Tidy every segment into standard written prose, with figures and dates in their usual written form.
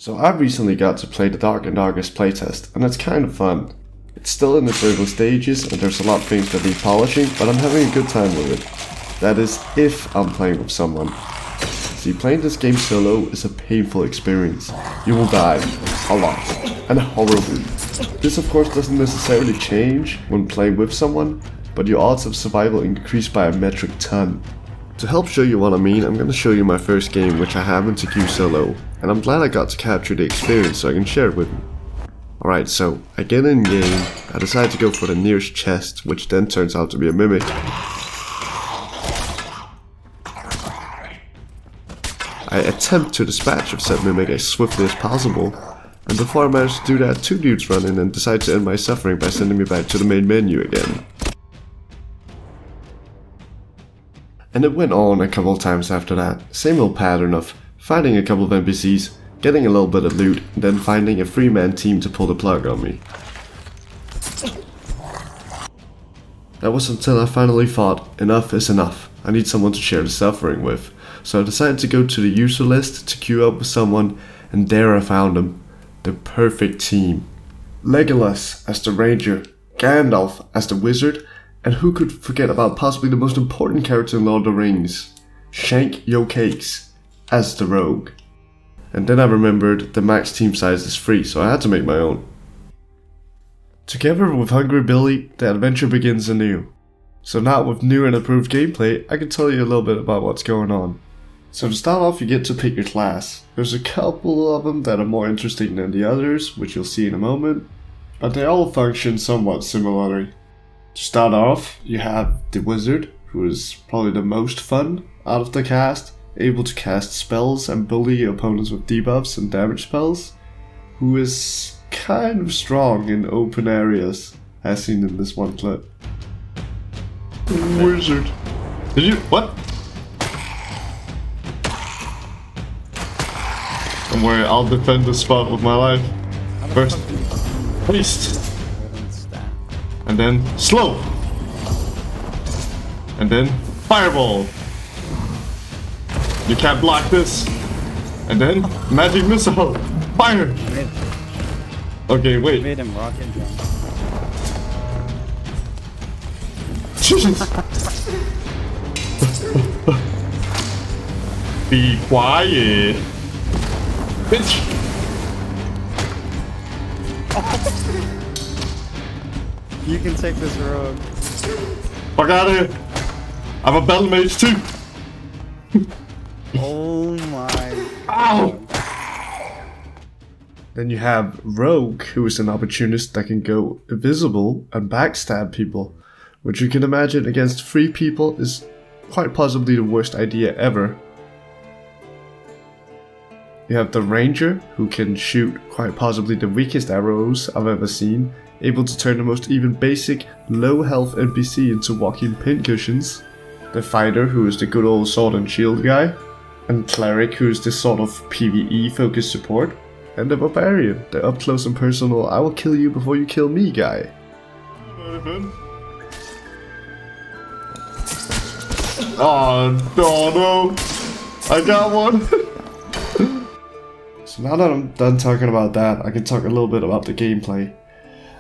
So I recently got to play the Dark and Darkest playtest, and it's kind of fun. It's still in its early stages and there's a lot of things that need polishing, but I'm having a good time with it. That is, if I'm playing with someone. See, playing this game solo is a painful experience. You will die a lot, and horribly. This of course doesn't necessarily change when playing with someone, but your odds of survival increase by a metric ton. To help show you what I mean, I'm gonna show you my first game, which I happened to queue solo, and I'm glad I got to capture the experience so I can share it with you. Alright, so I get in game, I decide to go for the nearest chest, which then turns out to be a mimic. I attempt to dispatch of said mimic as swiftly as possible, and before I manage to do that, two dudes run in and decide to end my suffering by sending me back to the main menu again. And it went on a couple of times after that, same old pattern of finding a couple of NPCs, getting a little bit of loot, and then finding a 3-man team to pull the plug on me. That was until I finally thought, enough is enough, I need someone to share the suffering with. So I decided to go to the user list to queue up with someone, and there I found them. The perfect team. Legolas as the ranger, Gandalf as the wizard, and who could forget about possibly the most important character in Lord of the Rings, Shank Yo Cakes as the rogue. And then I remembered the max team size is free, so I had to make my own. Together with Hungry Billy, the adventure begins anew. So now with new and improved gameplay, I can tell you a little bit about what's going on. So to start off, you get to pick your class. There's a couple of them that are more interesting than the others, which you'll see in a moment, but they all function somewhat similarly. To start off, you have the wizard, who is probably the most fun out of the cast, able to cast spells and bully opponents with debuffs and damage spells, who is kind of strong in open areas, as seen in this one clip. Wizard. Did you? What? Don't worry, I'll defend this spot with my life. First, haste. And then slow. And then fireball. You can't block this. And then magic missile. Fire. Okay, wait. Made him rock and jump. Be quiet. Bitch. You can take this road. Fuck out of here. I'm a battle mage too. Oh my. Ow. Then you have Rogue, who is an opportunist that can go invisible and backstab people, which you can imagine against 3 people is quite possibly the worst idea ever. You have the Ranger, who can shoot quite possibly the weakest arrows I've ever seen, able to turn the most even basic, low health NPC into walking pincushions. The Fighter, who is the good old sword and shield guy. And Cleric, who is this sort of PvE focused support. And the Barbarian, the up close and personal I will kill you before you kill me guy. Oh no, I got one. So now that I'm done talking about that, I can talk a little bit about the gameplay.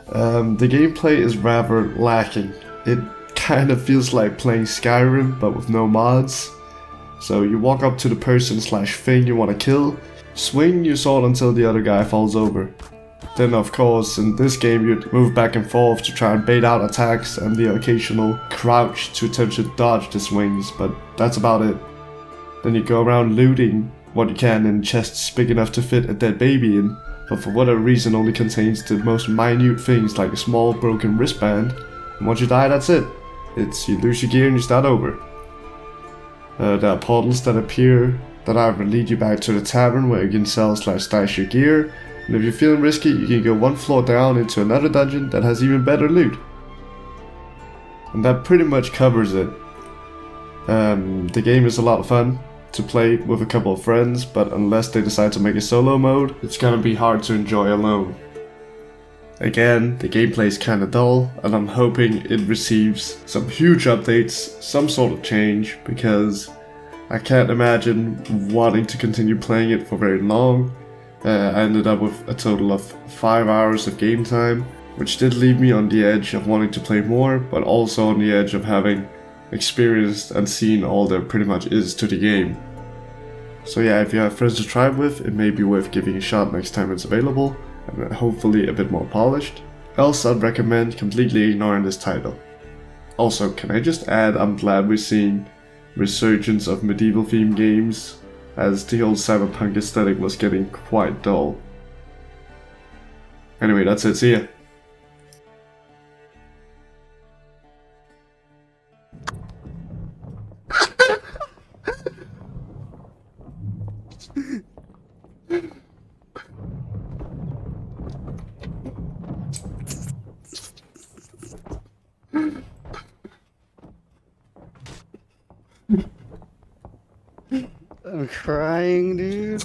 The gameplay is rather lacking. It kind of feels like playing Skyrim but with no mods. So you walk up to the person slash thing you want to kill, swing your sword until the other guy falls over. Then of course in this game you'd move back and forth to try and bait out attacks and the occasional crouch to attempt to dodge the swings, but that's about it. Then you go around looting what you can in chests big enough to fit a dead baby in, but for whatever reason only contains the most minute things like a small broken wristband, and once you die that's it. You lose your gear and you start over. There are portals that appear that either lead you back to the tavern where you can sell slash stash your gear, and if you're feeling risky you can go one floor down into another dungeon that has even better loot. And that pretty much covers it. The game is a lot of fun to play with a couple of friends, but unless they decide to make a solo mode, it's gonna be hard to enjoy alone. Again, the gameplay is kinda dull, and I'm hoping it receives some huge updates, some sort of change, because I can't imagine wanting to continue playing it for very long, I ended up with a total of 5 hours of game time, which did leave me on the edge of wanting to play more, but also on the edge of having experienced and seen all there pretty much is to the game. So yeah, if you have friends to try with, it may be worth giving a shot next time it's available, and hopefully a bit more polished. Else I'd recommend completely ignoring this title. Also, can I just add, I'm glad we're seeing resurgence of medieval themed games, as the old cyberpunk aesthetic was getting quite dull. Anyway, that's it, see ya. I'm crying, dude.